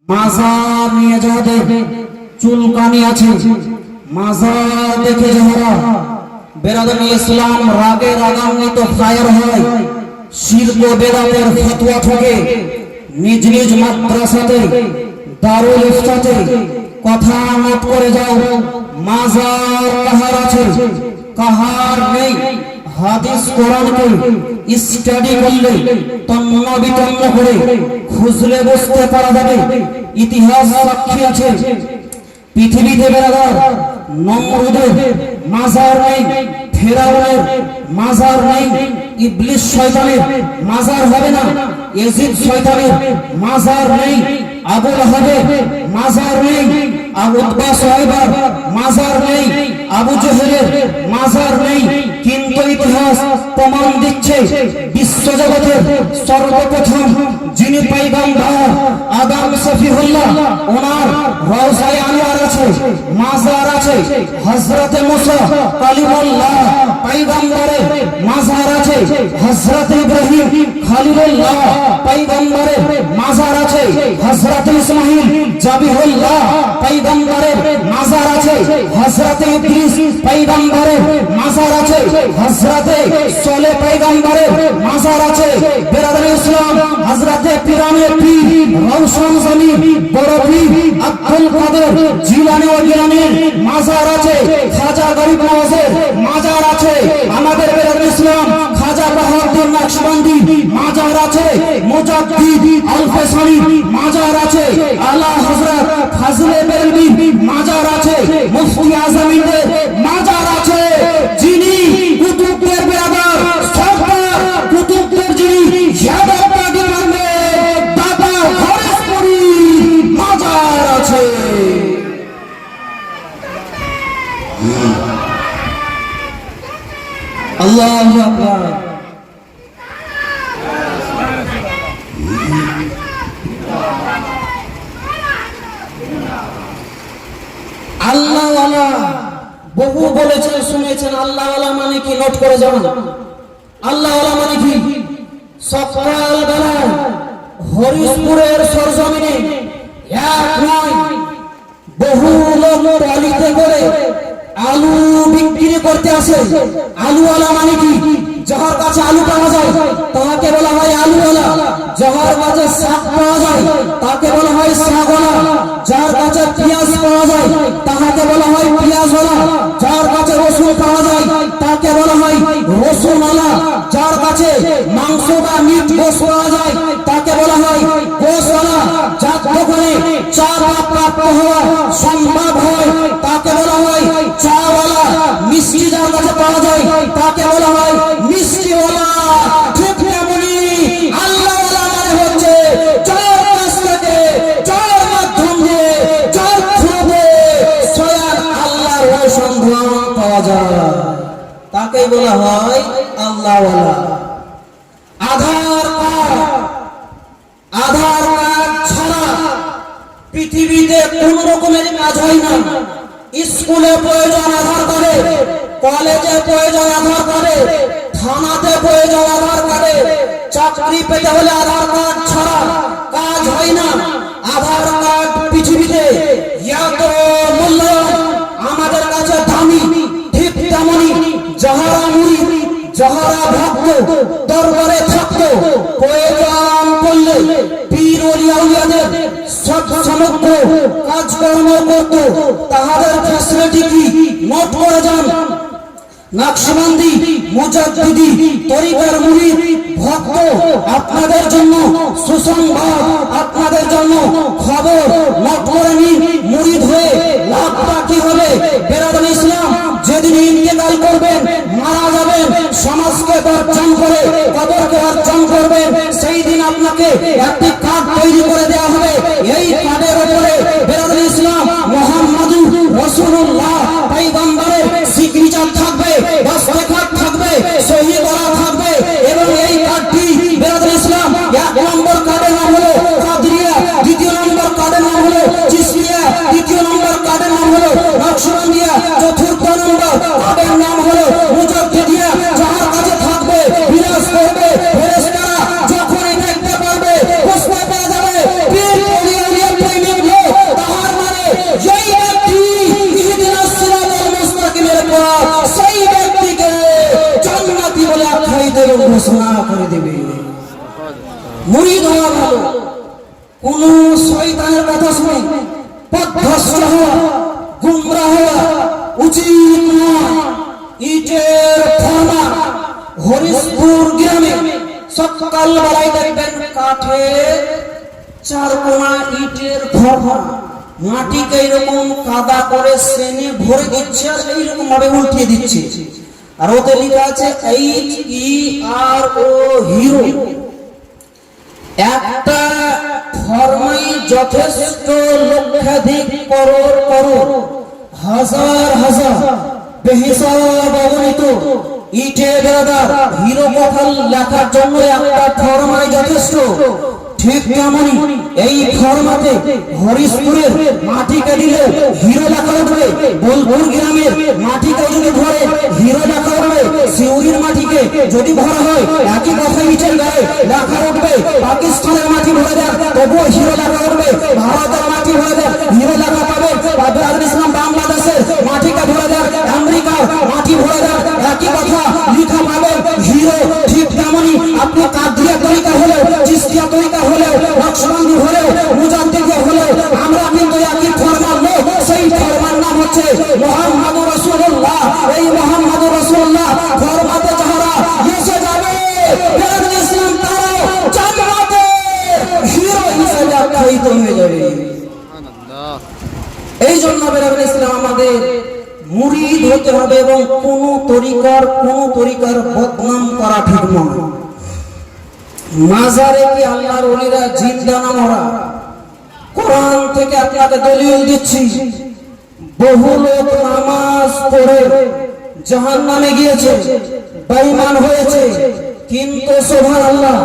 মাজার নিয়ে যাদের চুলকানি আছে, মাজার দেখে যারা বেরাদরি ইসলাম রাগে রাগান্বিত ফায়ার হয়, শিরক ও বেদাতের ফতোয়া ঠকে নিজ নিজ মাদ্রাসাতে দারুল ইফতাতে কথা নোট করে যাও। মাজার কাহার আছে কাহার নেই, হাদিস কোরআনকে স্টাডি করলে তন্ন বিতন্ন করে খুঁজলে বুঝতে পারা যাবে। ইতিহাস সাক্ষী আছে পৃথিবীতে বেরাদার নমরুদের মাজার নেই, ফেরাউনের মাজার নেই, ইবলিস শয়তানের মাজার হবে না, ইয়াজিদ শয়তানের মাজার নেই, আবু লাহাবের মাজার নেই, উতবা সাহেবের মাজার নেই, আবু জেহেলের মাজার নেই। কিন্তু ইতিহাস প্রমাণ দিচ্ছে বিশ্বজগতের সর্বপ্রথম যিনি পয়গম্বর আদম সফিউল্লাহ, ওনার রওজায়ে আনোয়ার আছে, মাজার আছে। হযরতে মুসা কালিমুল্লাহ পয়গম্বরের মাজার আছে, হযরতে ইব্রাহিম খলিলুল্লাহ পয়গম্বরের মাজার আছে, হযরতে ইসমাঈল জাবিহুল্লাহ পয়গম্বরের মাজার আছে, হযরতে ইদ্রিস পয়গম্বরের মাজার আছে, হযরতে সালেহ পয়গম্বরের মাজার আছে। বেরাদরি ইসলাম হযরতে পীরানে পীর রওশন জমি বড় পীর আব্দুল কাদের জিলানী ও গিলানীর মাজার আছে, খাজা গরিব নওয়াজের মাজার আছে। আমাদের বেরাদরি ইসলাম খাজা বাহাদুর নকশবন্দি মাজার আছে, মুজাদ্দিদ আল ফেসানি মাজার আছে, আলা হযরত ফাজলে বেরেলভী মাজার আছে, মুফতি আজমিনের মাজার আছে। যিনি কুতুবদের বেরাদার সরদার কুতুবদের যিনি ইয়াদব পাগি নামে দাদা হরিশপুরি মাজার আছে। আল্লাহু আকবার। আল্লাহওয়ালা বহু বলেছেন শুনেছেন। আল্লাহওয়ালা মানে কি নোট করে যান। আল্লাহওয়ালা মানে কি সকাল বেলায় হরিশপুরের সরজমিনে এক নয় বহু লোক ট্রলিতে করে আলু বিক্রি করতে আসে। আলুওয়ালা মানে কি যার কাছে আলু পাওয়া যায় তাকে বলা হয় আলুওয়ালা, যার কাছে শাক পাওয়া যায় তাকে বলা হয় শাকওয়ালা, যার কাছে পেঁয়াজ পাওয়া যায় তাকে বলা হয় পেঁয়াজওয়ালা, যার কাছে রসুন পাওয়া যায় তাকে বলা হয় রসুনওয়ালা, যার কাছে মাংস বা মিট গোশ পাওয়া যায় তাকে বলা হয় গোশওয়ালা, যার দোকানে চা প্রাপ্ত হওয়া সম্ভব হয় তাকে বলা হয় চাওয়ালা, মিষ্টি যার কাছে পাওয়া যায় তাকে বলা হয় মিষ্টিওয়ালা। ঠিক তেমনি আল্লাহওয়ালা মানে হচ্ছে যার কাছ থেকে যার মাধ্যম দিয়ে যার থ্রুতে স্বয়ং আল্লাহর সন্ধান পাওয়া যায় তাকে বলা হয় আল্লাহওয়ালা। আধার কার্ড ছাড়া পৃথিবীতে কোন রকমের কাজ হয় না। স্কুলে প্রয়োজন আধার কার্ডে, কলেজে প্রয়োজন আধার কার্ডে, থানাতে প্রয়োজন আধার কার্ডে, চাকরি পেতে হলে আধার কার্ড ছাড়া কাজ হয় না। আধার কার্ড পৃথিবীতে এত মূল্যবান, আমাদের কাছে দামি। ঠিক তেমনি যাহারা মুরিদ যাহারা ভক্ত দরবারে থাকতো প্রয়োজন পড়লে পীর ওলিয়া উলিয়াদের সব সমগ্র কাজকর্ম করত, তাহাদের ফ্যাসিলিটি কি নোট করে যান। নকশবন্দি মুজাদ্দিদি তরিকার মুরিদ ভক্ত আপনাদের জন্য সুসংবাদ, আপনাদের জন্য খবর নোট করে নিন। মুরিদ হয়ে লাভটা কি হবে? বেরাদরি ইসলাম যেদিন ইন্তেকাল করবেন, মারা যাবেন, সমাজকে বর্জন করে কবরকে অর্জন করবেন, সেই দিন আপনাকে একটি কার্ড তৈরি করে দেওয়া হবে। এই কার্ডের উপরে বেরাদরি ইসলাম মুহাম্মাদুর রাসূলুল্লাহ পয়গম্বরের সিগনেচার থাকবে, দস্তখত থাকবে, সহি করা থাকবে। এবং এই কার্ডটি বেরাদরি ইসলাম এক নম্বর কার্ডের নাম হলো কাদরিয়া, দ্বিতীয় নম্বর কার্ডের নাম হলো চিশতিয়া, তৃতীয় নম্বর কার্ডের নাম হলো নকশবন্দিয়া, চতুর্থ নম্বর কার্ডের নাম হলো মুজাদ্দিদিয়া। যার কাছে থাকবে বিরাজ করবে ফেরেশতারা, যখনই দেখতে পারবে বুঝতে পারা যাবে পীর ওলিয়া শয়তানের কথা শুনে পথভ্রষ্ট হওয়া, গুমরা হওয়া উচিত নয়। ইটের ফর্মা হরিশপুর গ্রামে সকাল বেলায় দেখবেন কাঠে চারকোনা ইটের ফর্মা মাটিকে এরকম কাদা করে শ্রেণী ভরে দিচ্ছে আর এইরকম ভাবে উল্টিয়ে দিচ্ছে, আর ওতে লেখা আছে HERO হিরো। একটা ফর্মাই যথেষ্ট লক্ষাধিক করোড় হাজার হাজার বেহিসাব অগণিত ইটে বেরাদার হিরো কথা লেখার জন্য একটা ফর্মাই যথেষ্ট। ঠিক তেমনি এই ফর্মাতে হরিশপুরের মাটিকে দিলে হিরো লেখা উঠবে, বোলপুর গ্রামের মাটিকে যদি ভরে হিরো লেখা উঠবে, সিউড়ির মাটিকে যদি ভরা হয় একই কথা ইটের গায়ে লেখা উঠবে। পাকিস্তানের মাটি ভরে দেয় তবুও হিরো লেখা উঠবে, ভারতের মাটি ভরে দেয় হিরো লেখা পাবে, ইসলাম বাংলাদেশের মাটিকে ভরে দেয়, আমেরিকার মাটি ভরে দেয় একই কথা লিখা পাবে হিরো। ঠিক তেমনি আপনি কাদরিয়া তরিকা হলেও, চিশতিয়া তরিকা হলেও, নকশবন্দি হলেও, মুজাদ্দিদি হলেও আমরা কিন্তু একই ফরমান লোক। সেই ফরমান নাম হচ্ছে মুহাম্মদুর রাসূলুল্লাহ। এই মুহাম্মদুর রাসূলুল্লাহ ফরমাতে যারা এসে যাবে বেরাদুল ইসলাম তারাও জান্নাতে হিরো হিসেবে আখ্যায়িত হয়ে যাবে। এই জন্য বেরাদুল ইসলাম আমাদের মুরিদ হতে হবে এবং কোন তরিকার বদনাম করা ঠিক নয়। মাজারে কি আল্লাহর ওলিরা জিন্দা না মরা? কোরআন থেকে আপনাকে দলিল দিচ্ছি, বহু লোক নামাজ পড়ে জাহান্নামে গিয়েছে, বেঈমান হয়েছে, কিন্তু সুবহানাল্লাহ